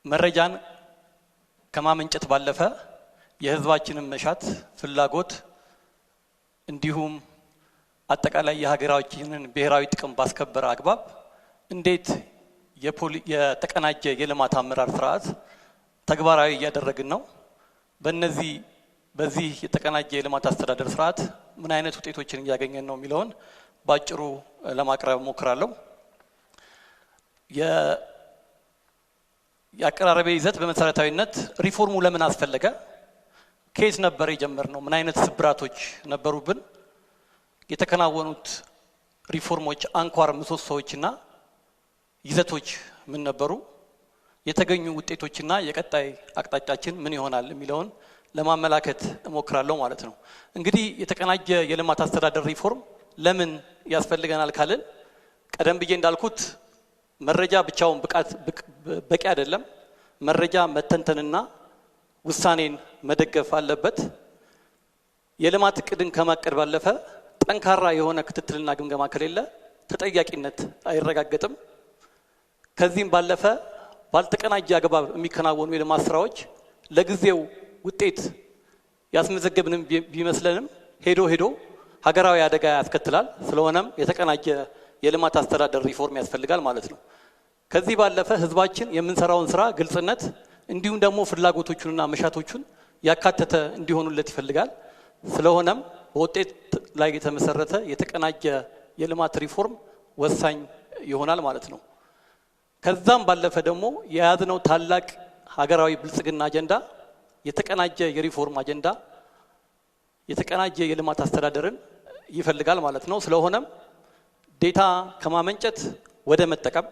መረጃን ከማመንጨት ባለፈ የህዝባችንን መሻት ፍላጎት እንዲሁም አጠቃላይ የሀገራችንን ብሔራዊ ጥቅም ባስከበረ አግባብ እንዴት የተቀናጀ የልማት አመራር ስርዓት ተግባራዊ እያደረግን ነው በዚህ የተቀናጀ የልማት አስተዳደር ስርዓት ምን አይነት ውጤቶችን እያገኘን ነው የሚለውን ባጭሩ ለማቅረብ ሞክራለሁ። የአቀራረቤ ይዘት በመሰረታዊነት ሪፎርሙ ለምን አስፈለገ፣ ከየት ነበር የጀመርነው፣ ምን አይነት ስብራቶች ነበሩብን፣ የተከናወኑት ሪፎርሞች አንኳር ምሰሶዎችና ይዘቶች ምን ነበሩ፣ የተገኙ ውጤቶችና የቀጣይ አቅጣጫችን ምን ይሆናል የሚለውን ለማመላከት እሞክራለሁ ማለት ነው። እንግዲህ የተቀናጀ የልማት አስተዳደር ሪፎርም ለምን ያስፈልገናል ካልን ቀደም ብዬ እንዳልኩት መረጃ ብቻውን በቂ አይደለም። መረጃ መተንተንና ውሳኔን መደገፍ አለበት። የልማት እቅድን ከማቀድ ባለፈ ጠንካራ የሆነ ክትትልና ግምገማ ከሌለ ተጠያቂነት አይረጋገጥም። ከዚህም ባለፈ ባልተቀናጀ አግባብ የሚከናወኑ የልማት ስራዎች ለጊዜው ውጤት ያስመዘገብንም ቢመስለንም ሄዶ ሀገራዊ አደጋ ያስከትላል። ስለሆነም የተቀናጀ የልማት አስተዳደር ሪፎርም ያስፈልጋል ማለት ነው። ከዚህ ባለፈ ህዝባችን የምንሰራውን ስራ ግልጽነት እንዲሁም ደግሞ ፍላጎቶቹንና መሻቶቹን ያካተተ እንዲሆኑለት ይፈልጋል። ስለሆነም በውጤት ላይ የተመሰረተ የተቀናጀ የልማት ሪፎርም ወሳኝ ይሆናል ማለት ነው። ከዛም ባለፈ ደግሞ የያዝነው ታላቅ ሀገራዊ ብልጽግና አጀንዳ የተቀናጀ የሪፎርም አጀንዳ የተቀናጀ የልማት አስተዳደርን ይፈልጋል ማለት ነው። ስለሆነም ዴታ ከማመንጨት ወደ መጠቀም፣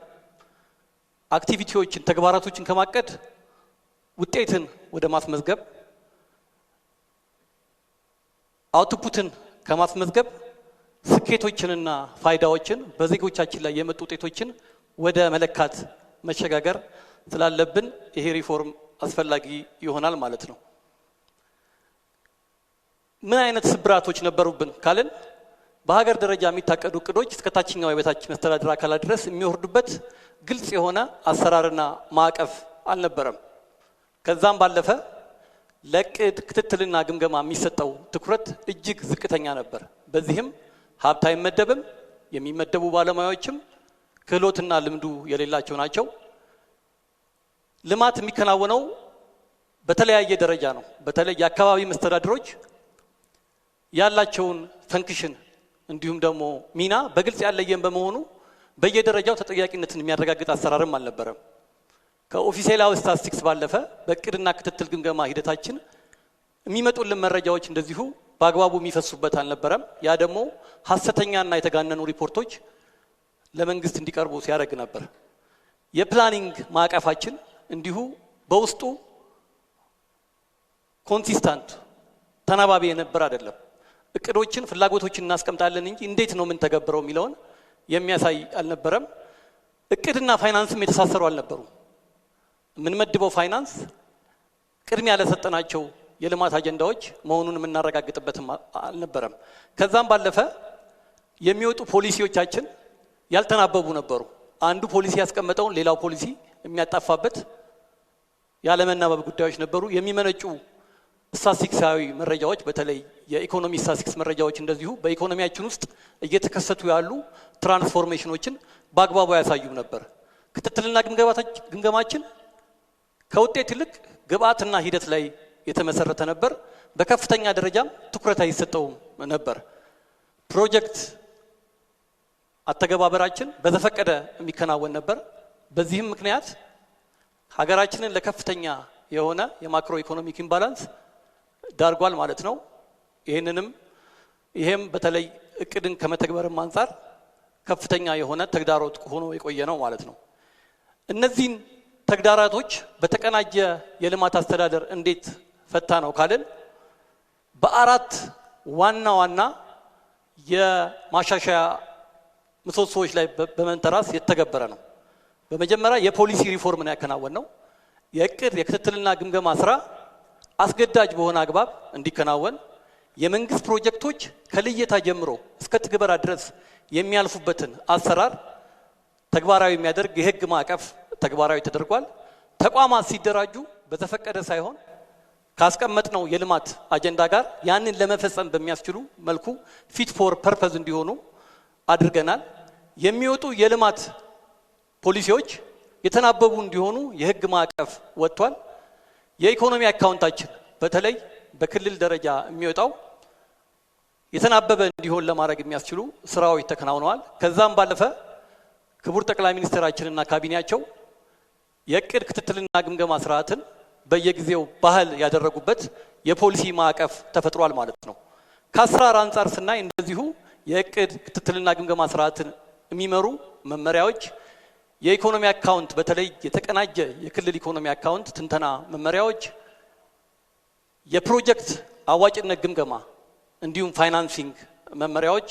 አክቲቪቲዎችን ተግባራቶችን ከማቀድ ውጤትን ወደ ማስመዝገብ፣ አውትፑትን ከማስመዝገብ ስኬቶችንና ፋይዳዎችን በዜጎቻችን ላይ የመጡ ውጤቶችን ወደ መለካት መሸጋገር ስላለብን ይሄ ሪፎርም አስፈላጊ ይሆናል ማለት ነው። ምን አይነት ስብራቶች ነበሩብን ካልን በሀገር ደረጃ የሚታቀዱ እቅዶች እስከ ታችኛው የበታች መስተዳድር አካላት ድረስ የሚወርዱበት ግልጽ የሆነ አሰራርና ማዕቀፍ አልነበረም። ከዛም ባለፈ ለእቅድ ክትትልና ግምገማ የሚሰጠው ትኩረት እጅግ ዝቅተኛ ነበር። በዚህም ሀብት አይመደብም፣ የሚመደቡ ባለሙያዎችም ክህሎትና ልምዱ የሌላቸው ናቸው። ልማት የሚከናወነው በተለያየ ደረጃ ነው። በተለይ የአካባቢ መስተዳድሮች ያላቸውን ፈንክሽን እንዲሁም ደግሞ ሚና በግልጽ ያለየን በመሆኑ በየደረጃው ተጠያቂነትን የሚያረጋግጥ አሰራርም አልነበረም። ከኦፊሴላዊ ስታቲስቲክስ ባለፈ በእቅድና ክትትል ግምገማ ሂደታችን የሚመጡልን መረጃዎች እንደዚሁ በአግባቡ የሚፈሱበት አልነበረም። ያ ደግሞ ሀሰተኛና የተጋነኑ ሪፖርቶች ለመንግስት እንዲቀርቡ ሲያደርግ ነበር። የፕላኒንግ ማዕቀፋችን እንዲሁ በውስጡ ኮንሲስታንት ተናባቢ የነበር አይደለም። እቅዶችን ፍላጎቶችን እናስቀምጣለን እንጂ እንዴት ነው ምን ተገብረው የሚለውን የሚያሳይ አልነበረም። እቅድና ፋይናንስም የተሳሰሩ አልነበሩም። የምንመድበው ፋይናንስ ቅድሚያ ለሰጠናቸው የልማት አጀንዳዎች መሆኑን የምናረጋግጥበትም አልነበረም። ከዛም ባለፈ የሚወጡ ፖሊሲዎቻችን ያልተናበቡ ነበሩ። አንዱ ፖሊሲ ያስቀመጠውን ሌላው ፖሊሲ የሚያጣፋበት ያለመናበብ ጉዳዮች ነበሩ። የሚመነጩ ስታቲስቲክሳዊ መረጃዎች በተለይ የኢኮኖሚ ስታቲስቲክስ መረጃዎች እንደዚሁ በኢኮኖሚያችን ውስጥ እየተከሰቱ ያሉ ትራንስፎርሜሽኖችን በአግባቡ ያሳዩ ነበር። ክትትልና ግምገማችን ከውጤት ይልቅ ግብአትና ሂደት ላይ የተመሰረተ ነበር። በከፍተኛ ደረጃም ትኩረት አይሰጠውም ነበር። ፕሮጀክት አተገባበራችን በዘፈቀደ የሚከናወን ነበር። በዚህም ምክንያት ሀገራችንን ለከፍተኛ የሆነ የማክሮ ኢኮኖሚክ ኢምባላንስ ዳርጓል ማለት ነው። ይሄም በተለይ እቅድን ከመተግበርም አንፃር ከፍተኛ የሆነ ተግዳሮት ሆኖ የቆየ ነው ማለት ነው። እነዚህን ተግዳራቶች በተቀናጀ የልማት አስተዳደር እንዴት ፈታ ነው ካልን በአራት ዋና የማሻሻያ ምሰሶዎች ላይ በመንተራስ የተገበረ ነው። በመጀመሪያ የፖሊሲ ሪፎርምን ያከናወን ነው። የእቅድ የክትትልና ግምገማ ስራ አስገዳጅ በሆነ አግባብ እንዲከናወን የመንግስት ፕሮጀክቶች ከልየታ ጀምሮ እስከ ትግበራ ድረስ የሚያልፉበትን አሰራር ተግባራዊ የሚያደርግ የህግ ማዕቀፍ ተግባራዊ ተደርጓል። ተቋማት ሲደራጁ በተፈቀደ ሳይሆን ካስቀመጥነው የልማት አጀንዳ ጋር ያንን ለመፈጸም በሚያስችሉ መልኩ ፊት ፎር ፐርፐዝ እንዲሆኑ አድርገናል። የሚወጡ የልማት ፖሊሲዎች የተናበቡ እንዲሆኑ የህግ ማዕቀፍ ወጥቷል። የኢኮኖሚ አካውንታችን በተለይ በክልል ደረጃ የሚወጣው የተናበበ እንዲሆን ለማድረግ የሚያስችሉ ስራዎች ተከናውነዋል። ከዛም ባለፈ ክቡር ጠቅላይ ሚኒስትራችንና ካቢኔያቸው የእቅድ ክትትልና ግምገማ ስርዓትን በየጊዜው ባህል ያደረጉበት የፖሊሲ ማዕቀፍ ተፈጥሯል ማለት ነው። ከአሰራር አንጻር ስናይ እንደዚሁ የእቅድ ክትትልና ግምገማ ስርዓትን የሚመሩ መመሪያዎች፣ የኢኮኖሚ አካውንት በተለይ የተቀናጀ የክልል ኢኮኖሚ አካውንት ትንተና መመሪያዎች፣ የፕሮጀክት አዋጭነት ግምገማ እንዲሁም ፋይናንሲንግ መመሪያዎች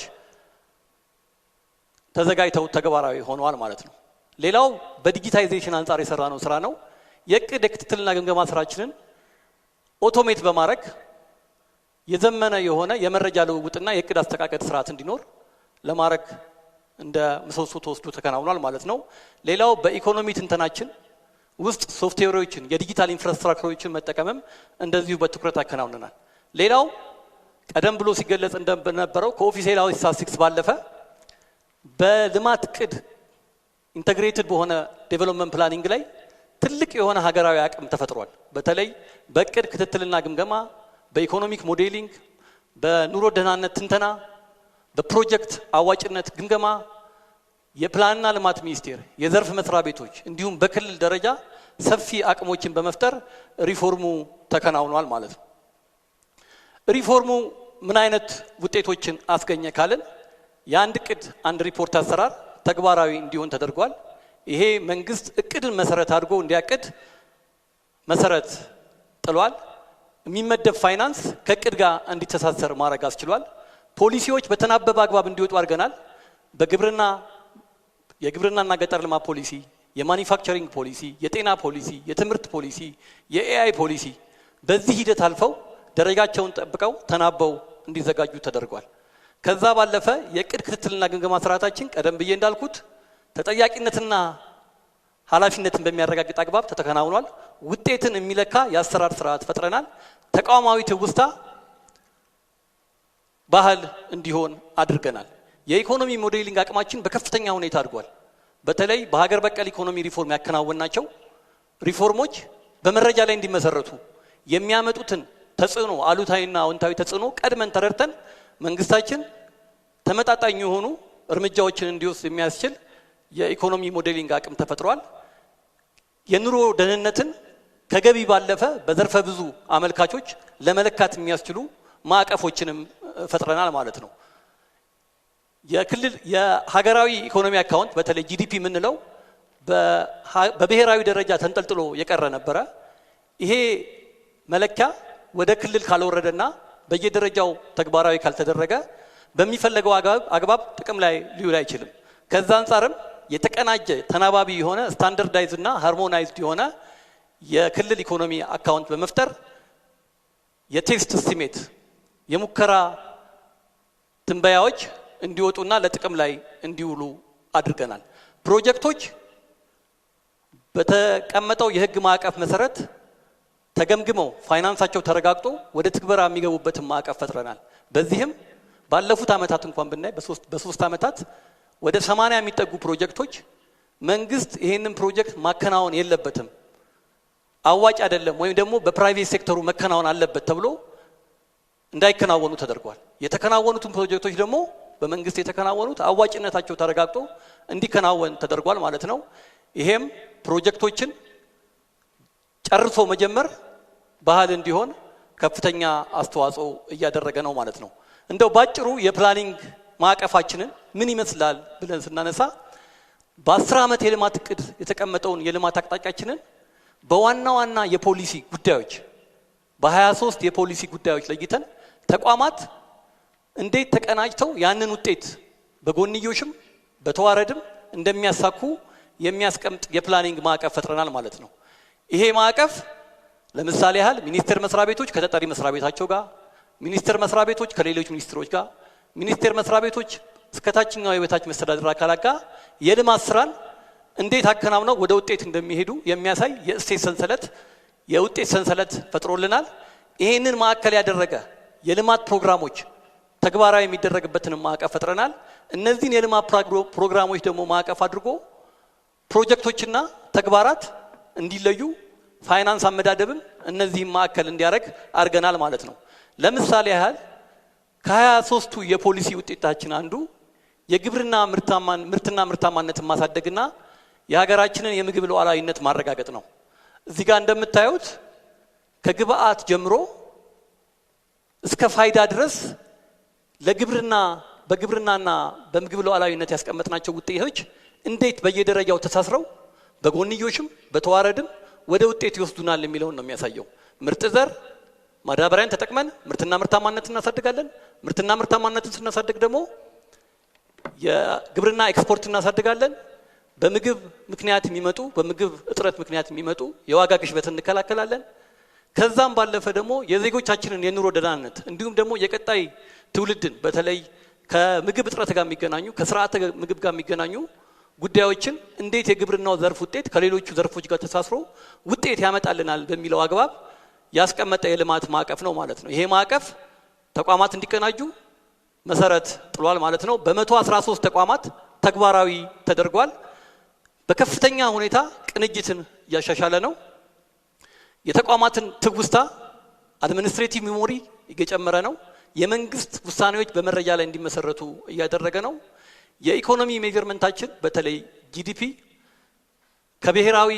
ተዘጋጅተው ተግባራዊ ሆነዋል ማለት ነው። ሌላው በዲጂታይዜሽን አንጻር የሰራነው ስራ ነው። የእቅድ ክትትልና ግምገማ ስራችንን ኦቶሜት በማድረግ የዘመነ የሆነ የመረጃ ልውውጥና የእቅድ አስተቃቀድ ስርዓት እንዲኖር ለማድረግ እንደ ምሰሶ ተወስዶ ተከናውኗል ማለት ነው። ሌላው በኢኮኖሚ ትንተናችን ውስጥ ሶፍትዌሮችን የዲጂታል ኢንፍራስትራክቸሮችን መጠቀምም እንደዚሁ በትኩረት አከናውነናል። ሌላው ቀደም ብሎ ሲገለጽ እንደነበረው ከኦፊሴላዊ ስታቲስቲክስ ባለፈ በልማት እቅድ ኢንተግሬትድ በሆነ ዴቨሎፕመንት ፕላኒንግ ላይ ትልቅ የሆነ ሀገራዊ አቅም ተፈጥሯል። በተለይ በእቅድ ክትትልና ግምገማ፣ በኢኮኖሚክ ሞዴሊንግ፣ በኑሮ ደህንነት ትንተና፣ በፕሮጀክት አዋጭነት ግምገማ የፕላንና ልማት ሚኒስቴር የዘርፍ መስሪያ ቤቶች እንዲሁም በክልል ደረጃ ሰፊ አቅሞችን በመፍጠር ሪፎርሙ ተከናውኗል ማለት ነው። ሪፎርሙ ምን አይነት ውጤቶችን አስገኘ ካልን የአንድ እቅድ አንድ ሪፖርት አሰራር ተግባራዊ እንዲሆን ተደርጓል። ይሄ መንግስት እቅድን መሰረት አድርጎ እንዲያቅድ መሰረት ጥሏል። የሚመደብ ፋይናንስ ከእቅድ ጋር እንዲተሳሰር ማድረግ አስችሏል። ፖሊሲዎች በተናበበ አግባብ እንዲወጡ አድርገናል። የግብርናና ገጠር ልማት ፖሊሲ፣ የማኒፋክቸሪንግ ፖሊሲ፣ የጤና ፖሊሲ፣ የትምህርት ፖሊሲ፣ የኤአይ ፖሊሲ በዚህ ሂደት አልፈው ደረጃቸውን ጠብቀው ተናበው እንዲዘጋጁ ተደርጓል። ከዛ ባለፈ የእቅድ ክትትልና ግምገማ ስርዓታችን ቀደም ብዬ እንዳልኩት ተጠያቂነትና ኃላፊነትን በሚያረጋግጥ አግባብ ተከናውኗል። ውጤትን የሚለካ የአሰራር ስርዓት ፈጥረናል። ተቋማዊ ትውስታ ባህል እንዲሆን አድርገናል። የኢኮኖሚ ሞዴሊንግ አቅማችን በከፍተኛ ሁኔታ አድጓል። በተለይ በሀገር በቀል ኢኮኖሚ ሪፎርም ያከናወናቸው ሪፎርሞች በመረጃ ላይ እንዲመሰረቱ የሚያመጡትን ተጽዕኖ አሉታዊና አዎንታዊ ተጽዕኖ ቀድመን ተረድተን መንግስታችን ተመጣጣኝ የሆኑ እርምጃዎችን እንዲወስድ የሚያስችል የኢኮኖሚ ሞዴሊንግ አቅም ተፈጥሯል። የኑሮ ደህንነትን ከገቢ ባለፈ በዘርፈ ብዙ አመልካቾች ለመለካት የሚያስችሉ ማዕቀፎችንም ፈጥረናል ማለት ነው። የሀገራዊ ኢኮኖሚ አካውንት በተለይ ጂዲፒ የምንለው በብሔራዊ ደረጃ ተንጠልጥሎ የቀረ ነበረ። ይሄ መለኪያ ወደ ክልል ካልወረደና በየደረጃው ተግባራዊ ካልተደረገ በሚፈለገው አግባብ ጥቅም ላይ ሊውል አይችልም። ከዛ አንጻርም የተቀናጀ ተናባቢ የሆነ ስታንዳርዳይዝድ እና ሃርሞናይዝድ የሆነ የክልል ኢኮኖሚ አካውንት በመፍጠር የቴክስት ስቲሜት የሙከራ ትንበያዎች እንዲወጡና ለጥቅም ላይ እንዲውሉ አድርገናል። ፕሮጀክቶች በተቀመጠው የህግ ማዕቀፍ መሰረት ተገምግመው ፋይናንሳቸው ተረጋግጦ ወደ ትግበራ የሚገቡበትን ማዕቀፍ ፈጥረናል። በዚህም ባለፉት አመታት እንኳን ብናይ በሶስት አመታት ወደ 80 የሚጠጉ ፕሮጀክቶች መንግስት ይሄንን ፕሮጀክት ማከናወን የለበትም አዋጭ አይደለም ወይም ደግሞ በፕራይቬት ሴክተሩ መከናወን አለበት ተብሎ እንዳይከናወኑ ተደርጓል። የተከናወኑትን ፕሮጀክቶች ደግሞ በመንግስት የተከናወኑት አዋጭነታቸው ተረጋግጦ እንዲከናወን ተደርጓል ማለት ነው። ይሄም ፕሮጀክቶችን ጨርሶ መጀመር ባህል እንዲሆን ከፍተኛ አስተዋጽኦ እያደረገ ነው ማለት ነው። እንደው ባጭሩ የፕላኒንግ ማዕቀፋችንን ምን ይመስላል ብለን ስናነሳ በ10 ዓመት የልማት እቅድ የተቀመጠውን የልማት አቅጣጫችንን በዋና ዋና የፖሊሲ ጉዳዮች በ23 የፖሊሲ ጉዳዮች ለይተን ተቋማት እንዴት ተቀናጅተው ያንን ውጤት በጎንዮሽም በተዋረድም እንደሚያሳኩ የሚያስቀምጥ የፕላኒንግ ማዕቀፍ ፈጥረናል ማለት ነው። ይሄ ማዕቀፍ ለምሳሌ ያህል ሚኒስቴር መስሪያ ቤቶች ከተጠሪ መስሪያ ቤታቸው ጋር፣ ሚኒስቴር መስሪያ ቤቶች ከሌሎች ሚኒስትሮች ጋር፣ ሚኒስቴር መስሪያ ቤቶች እስከ ታችኛው የበታች መስተዳድር አካላት ጋር የልማት ስራን እንዴት አከናውነው ወደ ውጤት እንደሚሄዱ የሚያሳይ የእሴት ሰንሰለት የውጤት ሰንሰለት ፈጥሮልናል። ይሄንን ማዕከል ያደረገ የልማት ፕሮግራሞች ተግባራዊ የሚደረግበትን ማዕቀፍ ፈጥረናል። እነዚህን የልማት ፕሮግራሞች ደግሞ ማዕቀፍ አድርጎ ፕሮጀክቶችና ተግባራት እንዲለዩ ፋይናንስ አመዳደብም እነዚህን ማዕከል እንዲያደርግ አድርገናል ማለት ነው። ለምሳሌ ያህል ከ23ቱ የፖሊሲ ውጤታችን አንዱ የግብርና ምርትና ምርታማነትን ማሳደግና የሀገራችንን የምግብ ሉዓላዊነት ማረጋገጥ ነው። እዚህ ጋር እንደምታዩት ከግብአት ጀምሮ እስከ ፋይዳ ድረስ በግብርናና በምግብ ሉዓላዊነት ያስቀመጥናቸው ውጤቶች እንዴት በየደረጃው ተሳስረው በጎንዮሽም በተዋረድም ወደ ውጤት ይወስዱናል የሚለውን ነው የሚያሳየው። ምርጥ ዘር ማዳበሪያን ተጠቅመን ምርትና ምርታማነትን እናሳድጋለን። ምርትና ምርታማነትን ስናሳድግ ደግሞ የግብርና ኤክስፖርት እናሳድጋለን። በምግብ እጥረት ምክንያት የሚመጡ የዋጋ ግሽበትን እንከላከላለን። ከዛም ባለፈ ደግሞ የዜጎቻችንን የኑሮ ደህንነት እንዲሁም ደግሞ የቀጣይ ትውልድን በተለይ ከምግብ እጥረት ጋር የሚገናኙ ከስርዓተ ምግብ ጋር የሚገናኙ ጉዳዮችን እንዴት የግብርናው ዘርፍ ውጤት ከሌሎቹ ዘርፎች ጋር ተሳስሮ ውጤት ያመጣልናል በሚለው አግባብ ያስቀመጠ የልማት ማዕቀፍ ነው ማለት ነው። ይሄ ማዕቀፍ ተቋማት እንዲቀናጁ መሰረት ጥሏል ማለት ነው። በ113 ተቋማት ተግባራዊ ተደርጓል። በከፍተኛ ሁኔታ ቅንጅትን እያሻሻለ ነው። የተቋማትን ትውስታ አድሚኒስትሬቲቭ ሜሞሪ እየጨመረ ነው። የመንግስት ውሳኔዎች በመረጃ ላይ እንዲመሰረቱ እያደረገ ነው። የኢኮኖሚ ሜጀርመንታችን በተለይ ጂዲፒ ከብሔራዊ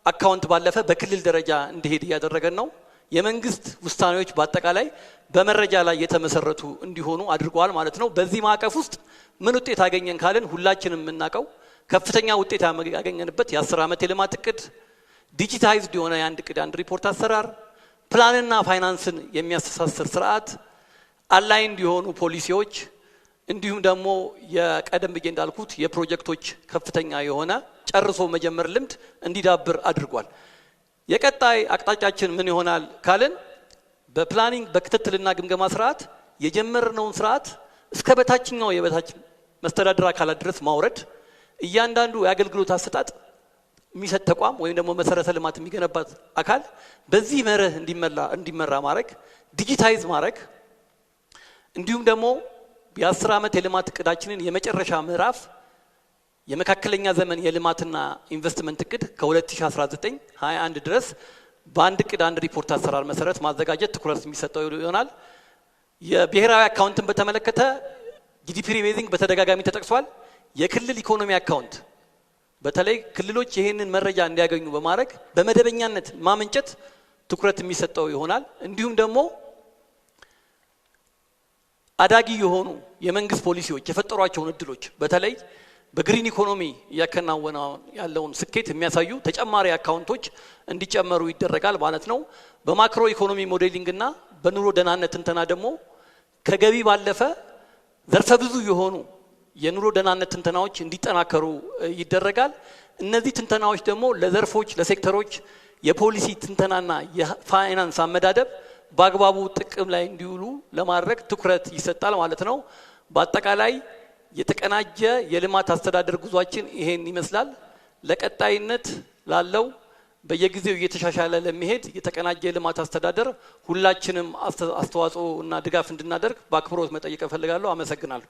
አካውንት ባለፈ በክልል ደረጃ እንዲሄድ እያደረገ ነው። የመንግስት ውሳኔዎች በአጠቃላይ በመረጃ ላይ የተመሰረቱ እንዲሆኑ አድርጓል ማለት ነው። በዚህ ማዕቀፍ ውስጥ ምን ውጤት አገኘን ካልን ሁላችንም የምናውቀው ከፍተኛ ውጤት ያገኘንበት የ10 ዓመት የልማት እቅድ፣ ዲጂታይዝድ የሆነ የአንድ እቅድ አንድ ሪፖርት አሰራር፣ ፕላንና ፋይናንስን የሚያስተሳስር ስርዓት፣ አላይንድ የሆኑ ፖሊሲዎች እንዲሁም ደግሞ የቀደም ብዬ እንዳልኩት የፕሮጀክቶች ከፍተኛ የሆነ ጨርሶ መጀመር ልምድ እንዲዳብር አድርጓል። የቀጣይ አቅጣጫችን ምን ይሆናል ካልን በፕላኒንግ በክትትልና ግምገማ ስርዓት የጀመርነውን ስርዓት እስከ በታችኛው የበታች መስተዳድር አካላት ድረስ ማውረድ፣ እያንዳንዱ የአገልግሎት አሰጣጥ የሚሰጥ ተቋም ወይም ደግሞ መሰረተ ልማት የሚገነባት አካል በዚህ መርህ እንዲመራ ማድረግ፣ ዲጂታይዝ ማድረግ እንዲሁም ደግሞ የ10 ዓመት የልማት እቅዳችንን የመጨረሻ ምዕራፍ የመካከለኛ ዘመን የልማትና ኢንቨስትመንት እቅድ ከ2019-21 ድረስ በአንድ እቅድ አንድ ሪፖርት አሰራር መሰረት ማዘጋጀት ትኩረት የሚሰጠው ይሆናል። የብሔራዊ አካውንትን በተመለከተ ጂዲፒ ሪቤዚንግ በተደጋጋሚ ተጠቅሷል። የክልል ኢኮኖሚ አካውንት በተለይ ክልሎች ይህንን መረጃ እንዲያገኙ በማድረግ በመደበኛነት ማመንጨት ትኩረት የሚሰጠው ይሆናል። እንዲሁም ደግሞ አዳጊ የሆኑ የመንግስት ፖሊሲዎች የፈጠሯቸውን እድሎች በተለይ በግሪን ኢኮኖሚ እያከናወነ ያለውን ስኬት የሚያሳዩ ተጨማሪ አካውንቶች እንዲጨመሩ ይደረጋል ማለት ነው። በማክሮ ኢኮኖሚ ሞዴሊንግ እና በኑሮ ደህንነት ትንተና ደግሞ ከገቢ ባለፈ ዘርፈ ብዙ የሆኑ የኑሮ ደህንነት ትንተናዎች እንዲጠናከሩ ይደረጋል። እነዚህ ትንተናዎች ደግሞ ለዘርፎች ለሴክተሮች የፖሊሲ ትንተናና የፋይናንስ አመዳደብ በአግባቡ ጥቅም ላይ እንዲውሉ ለማድረግ ትኩረት ይሰጣል ማለት ነው። በአጠቃላይ የተቀናጀ የልማት አስተዳደር ጉዟችን ይሄን ይመስላል። ለቀጣይነት ላለው በየጊዜው እየተሻሻለ ለሚሄድ የተቀናጀ የልማት አስተዳደር ሁላችንም አስተዋጽኦ እና ድጋፍ እንድናደርግ በአክብሮት መጠየቅ እፈልጋለሁ። አመሰግናለሁ።